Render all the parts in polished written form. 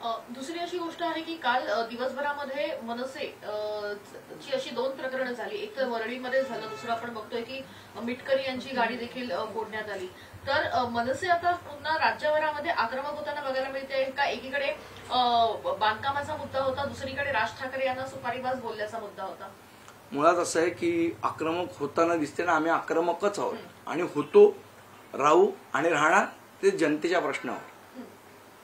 दुसरी अशी गोष्ट आहे की काल दिवसभरामध्ये मनसे ची अशी 2 प्रकरणं झाली। एक तर वरळीमध्ये झालं, दुसरं आपण बघतोय की मिटकरी यांची गाडी देखील फोडण्यात आली। तर मनसे आता पुन्हा राज्यभरामध्ये आक्रमक होताना बघायला मिळते का? एकीकडे बांधकामाचा मुद्दा होता, दुसरीकडे राज ठाकरे यांना सुपारीबाज बोलल्याचा मुद्दा होता। मुळात असं आहे की आक्रमक होताना दिसते ना, आम्ही आक्रमकच आहोत आणि होतो, राहू आणि राहणार ते जनतेच्या प्रश्नावर।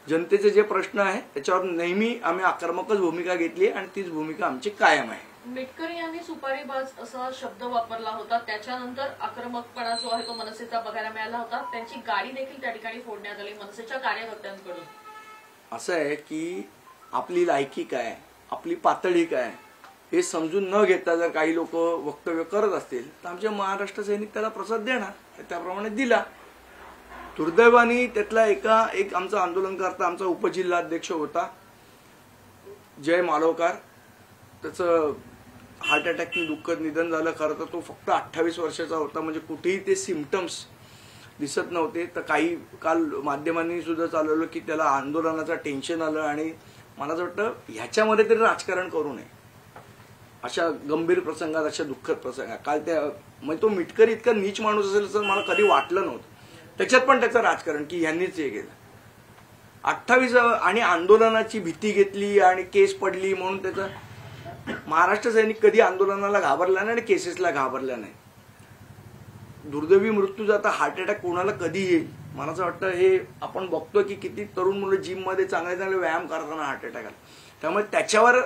जनतेचे जे प्रश्न आहे त्याच्यावर नेहमी आम्ही आक्रमकच भूमिका घेतली आणि तीच भूमिका आमची कायम आहे। मिटकरी यांनी सुपारीबाज असा शब्द वापरला होता, त्याच्यानंतर आक्रमकपणा जो आहे तो मनसेचा बघायला मिळाला होता। त्यांची गाडी देखील त्या ठिकाणी फोडण्यात आली मनसेच्या कार्यकर्त्यांकडून। असं आहे की आपली लायकी काय, आपली पातळी काय हे समजून न घेता जर काही लोक वक्तव्य करत असतील तर आमचे महाराष्ट्र सैनिक त्याला प्रतिसाद देणार, त्याप्रमाणे दिला। दुर्दैवाने त्यातला एक आमचा आंदोलनकर्ता, आमचा उपजिल्हाध्यक्ष होता जय मालवकार, त्याचं हार्ट अटॅकने दुःखद निधन झालं। खरं तर तो फक्त 28 वर्षाचा होता, म्हणजे कुठेही ते सिम्पटम्स दिसत नव्हते। तर काही काल माध्यमांनी सुद्धा चालवलं की त्याला आंदोलनाचं टेन्शन आलं आणि मला असं वाटतं ह्याच्यामध्ये तरी राजकारण करू नये अशा गंभीर प्रसंगात, अशा दुःखद प्रसंगात। काल त्या म्हणजे तो मिटकरी इतका नीच माणूस असेल असं मला कधी वाटलं नव्हतं। त्याच्यात पण त्याचं राजकारण की यांनीच हे केलं। 28 आणि आंदोलनाची भीती घेतली आणि केस पडली म्हणून त्याचं महाराष्ट्र सैनिक कधी आंदोलनाला घाबरला नाही आणि केसेसला घाबरला नाही। दुर्दैवी मृत्यू जाता हार्ट अटॅक कोणाला कधी येईल मला असं वाटतं हे आपण बघतो की किती तरुण मुलं जिम मध्ये चांगले चांगले व्यायाम करताना हार्ट अटॅक आला। त्यामुळे त्याच्यावर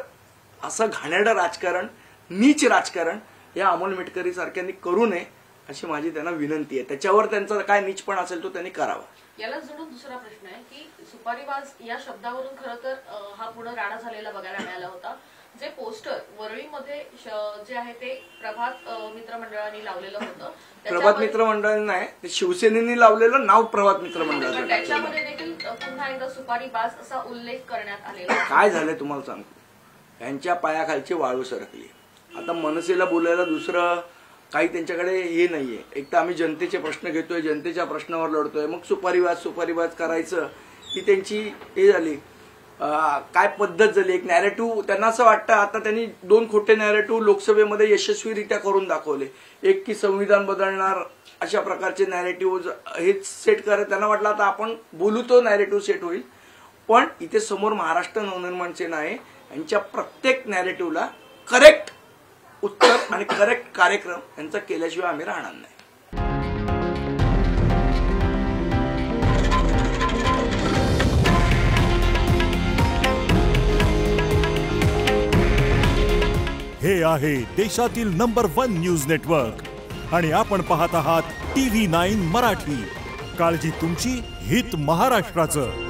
असं घाणेरडं राजकारण, नीच राजकारण या अमोल मिटकरी सारख्यांनी करू नये अशी माझी त्यांना विनंती आहे। त्याच्यावर त्यांचा काय नीचपण असेल तो त्यांनी करावा। याला जोडून दुसरा प्रश्न आहे की सुपारीबाज या शब्दावरून खरं तर हा पुढे राडा झालेला बघायला मिळाला होता। जे पोस्टर वरळीमध्ये जे आहे ते प्रभात मित्र मंडळाने लावलेलं होतं। प्रभात मित्र मंडळ नाही, ते शिवसेनेने लावलेलं नाव प्रभात मित्र मंडळ, त्याच्यामध्ये देखील पुन्हा एकदा सुपारीबाज असा उल्लेख करण्यात आलेला। काय झालंय तुम्हाला सांगतो, यांच्या पायाखालची वाळू सरकली। आता मनसेला बोलायला दुसरं काही त्यांच्याकडे हे नाहीये। एक तर आम्ही जनतेचे प्रश्न घेतोय, जनतेच्या प्रश्नावर लढतोय, मग सुपारीबाज करायचं ही त्यांची हे झाली, काय पद्धत झाली। एक नॅरेटिव्ह त्यांना असं वाटतं, आता त्यांनी 2 खोटे नॅरेटिव्ह लोकसभेमध्ये यशस्वीरित्या करून दाखवले। एक की संविधान बदलणार अशा प्रकारचे नॅरेटिव्ह हे सेट करत त्यांना वाटलं आता आपण बोलू तो नॅरेटिव्ह सेट होईल। पण इथे समोर महाराष्ट्र नवनिर्माण सेना आहे, यांच्या प्रत्येक नॅरेटिव्हला करेक्ट उत्तर आणि करेक्ट कार्यक्रम यांचा केल्याशिवाय आम्ही राहणार नाही। हे आहे देशातील नंबर 1 न्यूज नेटवर्क आणि आपण पाहत आहात TV9 मराठी। काळजी तुमची, हित महाराष्ट्राचं।